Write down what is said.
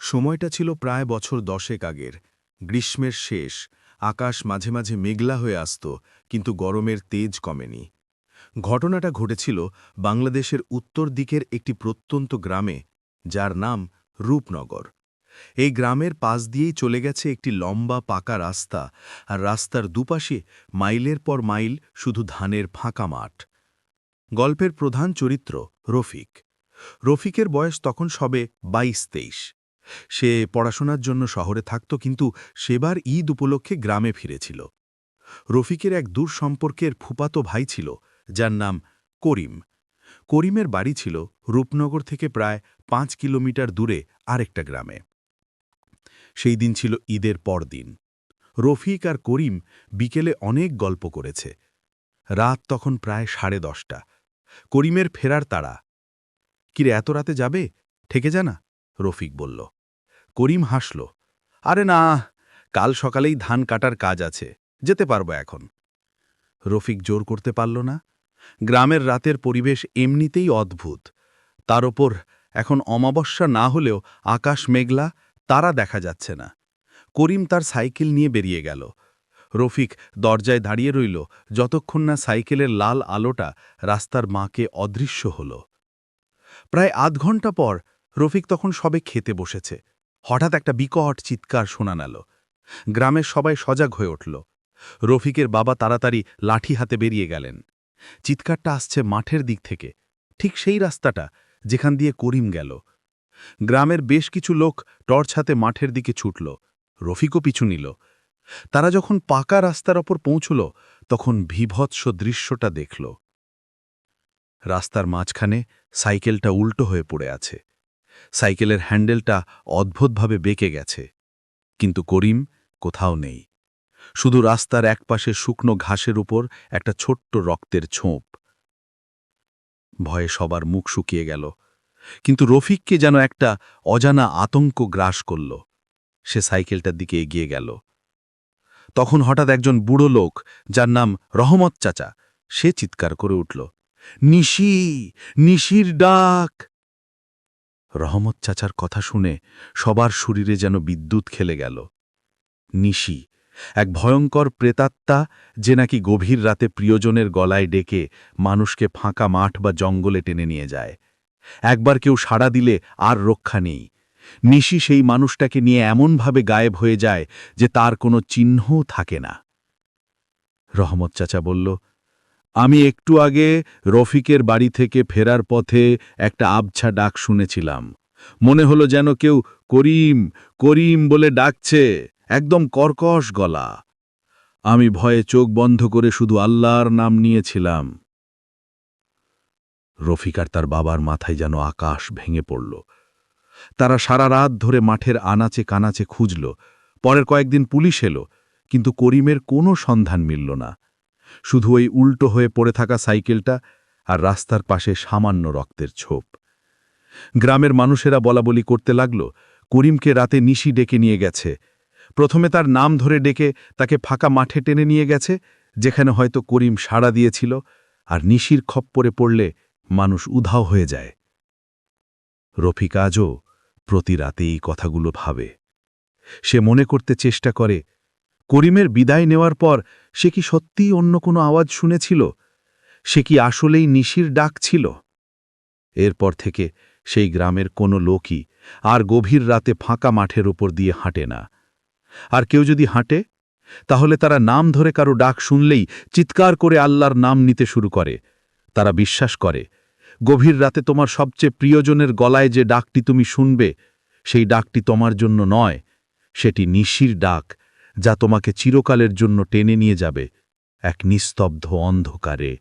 সময়টা ছিল প্রায় বছর 10 আগের। গ্রীষ্মের শেষ, আকাশ মাঝে মাঝে মেঘলা হয়ে আসত, কিন্তু গরমের তেজ কমেনি। ঘটনাটা ঘটেছিল বাংলাদেশের উত্তর দিকের একটি প্রত্যন্ত গ্রামে, যার নাম রূপনগর। এই গ্রামের পাশ দিয়েই চলে গেছে একটি লম্বা পাকা রাস্তা, আর রাস্তার দুপাশে মাইলের পর মাইল শুধু ধানের ফাঁকা মাঠ। গল্পের প্রধান চরিত্র রফিক। রফিকের বয়স তখন সবে 22-23। সে পড়াশোনার জন্য শহরে থাকত, কিন্তু সেবার ঈদ উপলক্ষে গ্রামে ফিরেছিল। রফিকের এক দূর সম্পর্কের ফুফাতো ভাই ছিল, যার নাম করিম। করিমের বাড়ি ছিল রূপনগর থেকে প্রায় 5 কিলোমিটার দূরে আরেকটা গ্রামে। সেই দিন ছিল ঈদের পরদিন। রফিক আর করিম বিকেলে অনেক গল্প করেছে। রাত তখন প্রায় 10:30। করিমের ফেরার তাড়া। কিরে, এত রাতে যাবে? ঠেকে জানা, রফিক বলল। করিম হাসল। আরে না, কাল সকালেই ধান কাটার কাজ আছে, যেতে পারবো এখন। রফিক জোর করতে পারল না। গ্রামের রাতের পরিবেশ এমনিতেই অদ্ভুত। তার ওপর এখন অমাবস্যা না হলেও আকাশ মেঘলা, তারা দেখা যাচ্ছে না। করিম তার সাইকেল নিয়ে বেরিয়ে গেল। রফিক দরজায় দাঁড়িয়ে রইল যতক্ষণ না সাইকেলের লাল আলোটা রাস্তার মাকে অদৃশ্য হল। প্রায় আধ ঘণ্টা পর রফিক তখন সবে খেতে বসেছে। হঠাৎ একটা বিকট চিৎকার শোনা গেল। গ্রামের সবাই সজাগ হয়ে উঠল। রফিকের বাবা তাড়াতাড়ি লাঠি হাতে বেরিয়ে গেলেন। চিৎকারটা আসছে মাঠের দিক থেকে, ঠিক সেই রাস্তাটা যেখান দিয়ে করিম গেল। গ্রামের বেশ কিছু লোক টর্চ হাতে মাঠের দিকে ছুটল। রফিকও পিছু নিল। তারা যখন পাকা রাস্তার ওপর পৌঁছল, তখন বীভৎস দৃশ্যটা দেখল। রাস্তার মাঝখানে সাইকেলটা উল্টো হয়ে পড়ে আছে। সাইকেলের হ্যান্ডেলটা অদ্ভুতভাবে বেঁকে গেছে, কিন্তু করিম কোথাও নেই। শুধু রাস্তার একপাশে শুকনো ঘাসের উপর একটা ছোট্ট রক্তের ছোপ। ভয়ে সবার মুখ শুকিয়ে গেল, কিন্তু রফিককে যেন একটা অজানা আতঙ্ক গ্রাস করল। সে সাইকেলটার দিকে এগিয়ে গেল। তখন হঠাৎ একজন বুড়ো লোক, যার নাম রহমত চাচা, সে চিৎকার করে উঠল, নিশি, নিশির ডাক! রহমত চাচার কথা শুনে সবার শরীরে যেন বিদ্যুৎ খেলে গেল। নিশি, এক ভয়ঙ্কর প্রেতাত্মা, যে নাকি গভীর রাতে প্রিয়জনের গলায় ডেকে মানুষকে ফাঁকা মাঠ বা জঙ্গলে টেনে নিয়ে যায়। একবার কেউ সাড়া দিলে আর রক্ষা নেই। নিশি সেই মানুষটাকে নিয়ে এমনভাবে গায়েব হয়ে যায় যে তার কোনো চিহ্নও থাকে না। রহমত চাচা বলল, আমি একটু আগে রফিকের বাড়ি থেকে ফেরার পথে একটা আবছা ডাক শুনেছিলাম। মনে হলো যেন কেউ করিম, করিম বলে ডাকছে, একদম কর্কশ গলা। আমি ভয়ে চোখ বন্ধ করে শুধু আল্লাহর নাম নিয়েছিলাম। রফিক আর তার বাবার মাথায় যেন আকাশ ভেঙে পড়ল। তারা সারা রাত ধরে মাঠের আনাচে কানাচে খুঁজল। পরের কয়েকদিন পুলিশ এলো, কিন্তু করিমের কোনো সন্ধান মিলল না। শুধু ওই উল্টো হয়ে পড়ে থাকা সাইকেলটা আর রাস্তার পাশে সামান্য রক্তের ছোপ। গ্রামের মানুষেরা বলাবলি করতে লাগল, করিমকে রাতে নিশি ডেকে নিয়ে গেছে। প্রথমে তার নাম ধরে ডেকে তাকে ফাঁকা মাঠে টেনে নিয়ে গেছে, যেখানে হয়তো করিম সাড়া দিয়েছিল। আর নিশির খপ্পরে পড়লে মানুষ উধাও হয়ে যায়। রফিক আজও প্রতি রাতে এই কথাগুলো ভাবে। সে মনে করতে চেষ্টা করে, করিমের বিদায় নেওয়ার পর সে কি সত্যিই অন্য কোনো আওয়াজ শুনেছিল? সে কি আসলেই নিশির ডাক ছিল? এরপর থেকে সেই গ্রামের কোনো লোকই আর গভীর রাতে ফাঁকা মাঠের ওপর দিয়ে হাঁটে না। আর কেউ যদি হাঁটে, তাহলে তারা নাম ধরে কারো ডাক শুনলেই চিৎকার করে আল্লাহর নাম নিতে শুরু করে। তারা বিশ্বাস করে, গভীর রাতে তোমার সবচেয়ে প্রিয়জনের গলায় যে ডাকটি তুমি শুনবে, সেই ডাকটি তোমার জন্য নয়, সেটি নিশির ডাক, যা তোমাকে চিরকালের জন্য টেনে নিয়ে যাবে এক নিস্তব্ধ অন্ধকারে।